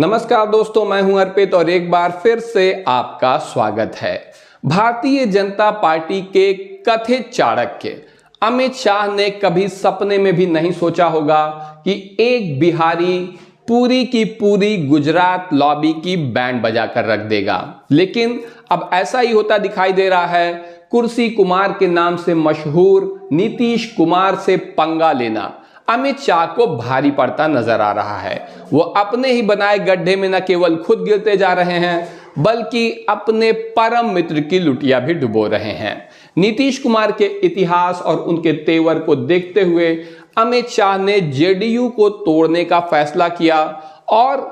नमस्कार दोस्तों, मैं हूं अर्पित और एक बार फिर से आपका स्वागत है। भारतीय जनता पार्टी के कथित चाणक्य अमित शाह ने कभी सपने में भी नहीं सोचा होगा कि एक बिहारी पूरी की पूरी गुजरात लॉबी की बैंड बजाकर रख देगा। लेकिन अब ऐसा ही होता दिखाई दे रहा है। कुर्सी कुमार के नाम से मशहूर नीतीश कुमार से पंगा लेना अमित शाह को भारी पड़ता नजर आ रहा है। वो अपने ही बनाए गड्ढे में न केवल खुद गिरते जा रहे हैं बल्कि अपने परम मित्र की लुटिया भी डुबो रहे हैं। नीतीश कुमार के इतिहास और उनके तेवर को देखते हुए अमित शाह ने जेडीयू को तोड़ने का फैसला किया और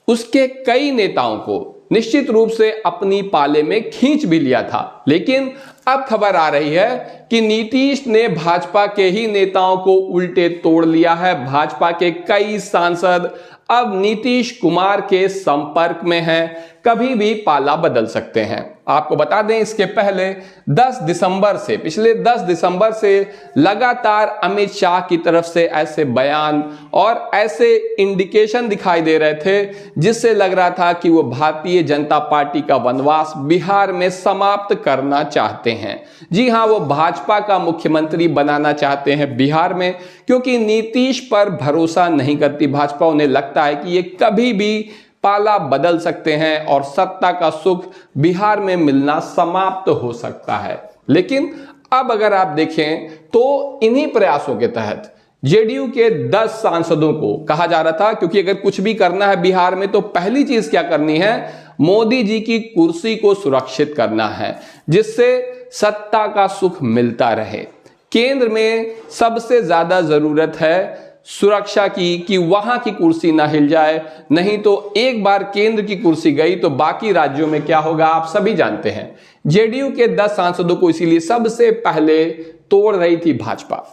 उसके कई नेताओं को निश्चित रूप से अपनी पाले में खींच भी लिया था। लेकिन अब खबर आ रही है कि नीतीश ने भाजपा के ही नेताओं को उल्टे तोड़ लिया है। भाजपा के कई सांसद अब नीतीश कुमार के संपर्क में हैं, कभी भी पाला बदल सकते हैं। आपको बता दें, इसके पहले पिछले 10 दिसंबर से लगातार अमित शाह की तरफ से ऐसे बयान और ऐसे इंडिकेशन दिखाई दे रहे थे जिससे लग रहा था कि वो भारतीय जनता पार्टी का वनवास बिहार में समाप्त करना चाहते हैं। जी हां, वो भाजपा का मुख्यमंत्री बनाना चाहते हैं बिहार में, क्योंकि नीतीश पर भरोसा नहीं करती भाजपा। उन्हें लगता है कि ये कभी भी पाला बदल सकते हैं और सत्ता का सुख बिहार में मिलना समाप्त हो सकता है। लेकिन अब अगर आप देखें तो इन्हीं प्रयासों के तहत जेडीयू के 10 सांसदों को कहा जा रहा था, क्योंकि अगर कुछ भी करना है बिहार में तो पहली चीज क्या करनी है, मोदी जी की कुर्सी को सुरक्षित करना है जिससे सत्ता का सुख मिलता रहे। केंद्र में सबसे ज्यादा जरूरत है सुरक्षा की, कि वहां की कुर्सी ना हिल जाए, नहीं तो एक बार केंद्र की कुर्सी गई तो बाकी राज्यों में क्या होगा आप सभी जानते हैं। जेडीयू के 10 सांसदों को इसीलिए सबसे पहले तोड़ रही थी भाजपा।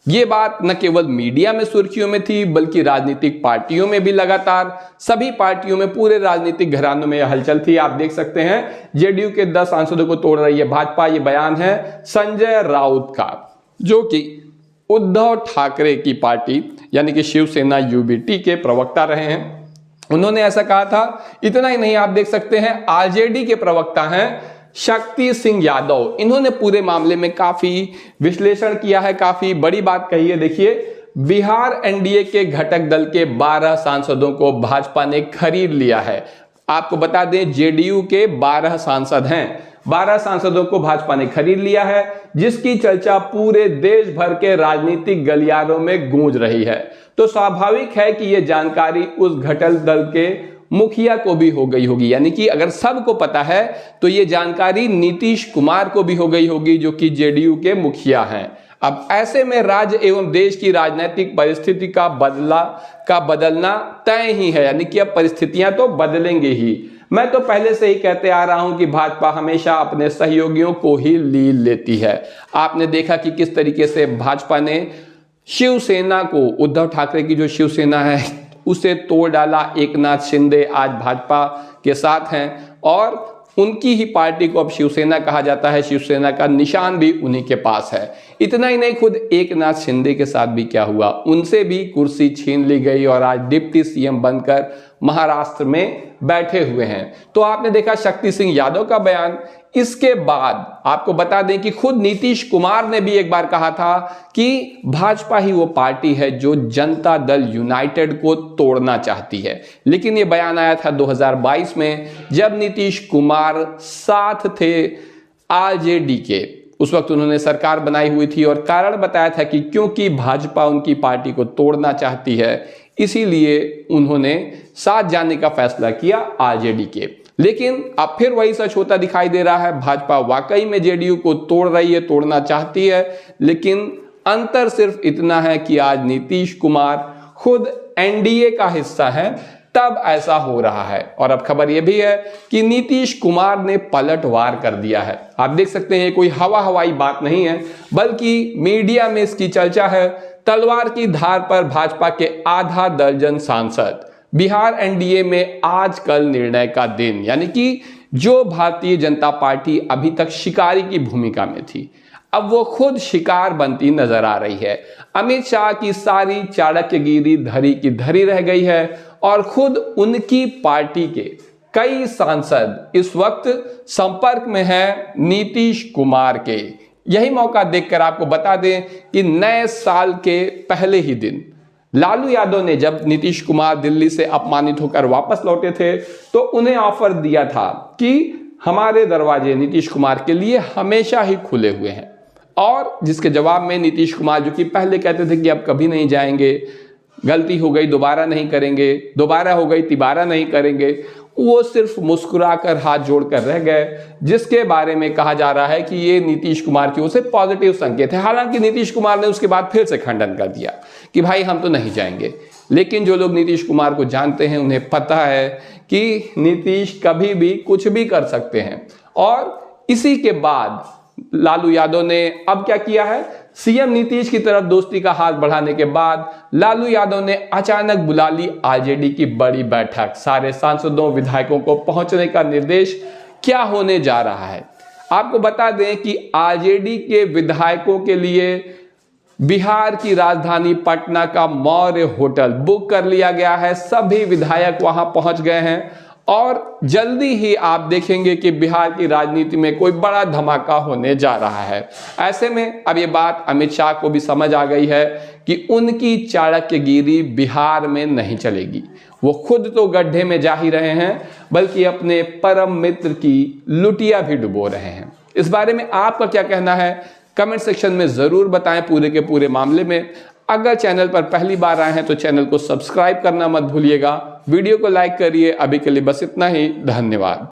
ये बात न केवल मीडिया में सुर्खियों में थी बल्कि राजनीतिक पार्टियों में भी लगातार सभी पार्टियों में, पूरे राजनीतिक घरानों में यह हलचल थी। आप देख सकते हैं जेडीयू के 10 सांसदों को तोड़ रही है भाजपा। ये बयान है संजय राउत का, जो कि उद्धव ठाकरे की पार्टी यानी कि शिवसेना यूबीटी के प्रवक्ता रहे हैं। उन्होंने ऐसा कहा था। इतना ही नहीं, आप देख सकते हैं आरजेडी के प्रवक्ता हैं शक्ति सिंह यादव। इन्होंने पूरे मामले में काफी विश्लेषण किया है, काफी बड़ी बात कही है। देखिए, बिहार एनडीए के घटक दल के 12 सांसदों को भाजपा ने खरीद लिया है। आपको बता दें, जेडीयू के 12 सांसद हैं, 12 सांसदों को भाजपा ने खरीद लिया है, जिसकी चर्चा पूरे देश भर के राजनीतिक गलियारों में गूंज रही है। तो स्वाभाविक है कि यह जानकारी उस घटक दल के मुखिया को भी हो गई होगी, यानी कि अगर सबको पता है तो यह जानकारी नीतीश कुमार को भी हो गई होगी, जो कि जेडीयू के मुखिया हैं। अब ऐसे में राज्य एवं देश की राजनीतिक परिस्थिति का बदलना तय ही है, यानी कि अब परिस्थितियां तो बदलेंगे ही। मैं तो पहले से ही कहते आ रहा हूं कि भाजपा हमेशा अपने सहयोगियों को ही लील लेती है। आपने देखा कि किस तरीके से भाजपा ने शिवसेना को, उद्धव ठाकरे की जो शिवसेना है, उसे तोड़ डाला। एकनाथ शिंदे आज भाजपा के साथ हैं और उनकी ही पार्टी को अब शिवसेना कहा जाता है। शिवसेना का निशान भी उन्हीं के पास है। इतना ही नहीं, खुद एकनाथ शिंदे के साथ भी क्या हुआ, उनसे भी कुर्सी छीन ली गई और आज डिप्टी सीएम बनकर महाराष्ट्र में बैठे हुए हैं। तो आपने देखा शक्ति सिंह यादव का बयान। इसके बाद आपको बता दें कि खुद नीतीश कुमार ने भी एक बार कहा था कि भाजपा ही वो पार्टी है जो जनता दल यूनाइटेड को तोड़ना चाहती है। लेकिन ये बयान आया था 2022 में, जब नीतीश कुमार साथ थे आरजेडी के। उस वक्त उन्होंने सरकार बनाई हुई थी और कारण बताया था कि क्योंकि भाजपा उनकी पार्टी को तोड़ना चाहती है, इसीलिए उन्होंने साथ जाने का फैसला किया आरजेडी के। लेकिन अब फिर वही सच होता दिखाई दे रहा है। भाजपा वाकई में जेडीयू को तोड़ रही है, तोड़ना चाहती है, लेकिन अंतर सिर्फ इतना है कि आज नीतीश कुमार खुद एनडीए का हिस्सा है, तब ऐसा हो रहा है। और अब खबर यह भी है कि नीतीश कुमार ने पलटवार कर दिया है। आप देख सकते हैं, कोई हवाई बात नहीं है, बल्कि मीडिया में इसकी चर्चा है। तलवार की धार पर भाजपा के आधा दर्जन सांसद। बिहार एनडीए में आजकल निर्णय का दिन, यानी कि जो भारतीय जनता पार्टी अभी तक शिकारी की भूमिका में थी, अब वो खुद शिकार बनती नजर आ रही है। अमित शाह की सारी चाणक्यगिरी धरी की धरी रह गई है और खुद उनकी पार्टी के कई सांसद इस वक्त संपर्क में हैं नीतीश कुमार के। यही मौका देखकर आपको बता दें कि नए साल के पहले ही दिन लालू यादव ने जब नीतीश कुमार दिल्ली से अपमानित होकर वापस लौटे थे तो उन्हें ऑफर दिया था कि हमारे दरवाजे नीतीश कुमार के लिए हमेशा ही खुले हुए हैं, और जिसके जवाब में नीतीश कुमार, जो कि पहले कहते थे कि अब कभी नहीं जाएंगे, गलती हो गई दोबारा नहीं करेंगे, दोबारा हो गई तिबारा नहीं करेंगे, वो सिर्फ मुस्कुराकर हाथ जोड़कर रह गए, जिसके बारे में कहा जा रहा है कि ये नीतीश कुमार की ओर से पॉजिटिव संकेत है। हालांकि नीतीश कुमार ने उसके बाद फिर से खंडन कर दिया कि भाई हम तो नहीं जाएंगे। लेकिन जो लोग नीतीश कुमार को जानते हैं उन्हें पता है कि नीतीश कभी भी कुछ भी कर सकते हैं। और इसी के बाद लालू यादव ने अब क्या किया है, सीएम नीतीश की तरफ दोस्ती का हाथ बढ़ाने के बाद लालू यादव ने अचानक बुला ली आरजेडी की बड़ी बैठक। सारे सांसदों विधायकों को पहुंचने का निर्देश क्या होने जा रहा है, आपको बता दें कि आरजेडी के विधायकों के लिए बिहार की राजधानी पटना का मौर्य होटल बुक कर लिया गया है। सभी विधायक वहां पहुंच गए हैं और जल्दी ही आप देखेंगे कि बिहार की राजनीति में कोई बड़ा धमाका होने जा रहा है। ऐसे में अब ये बात अमित शाह को भी समझ आ गई है कि उनकी चाणक्यगिरी बिहार में नहीं चलेगी। वो खुद तो गड्ढे में जा ही रहे हैं, बल्कि अपने परम मित्र की लुटिया भी डुबो रहे हैं। इस बारे में आपका क्या कहना है, कमेंट सेक्शन में जरूर बताएं। पूरे के पूरे मामले में अगर चैनल पर पहली बार आए हैं तो चैनल को सब्सक्राइब करना मत भूलिएगा। वीडियो को लाइक करिए। अभी के लिए बस इतना ही, धन्यवाद।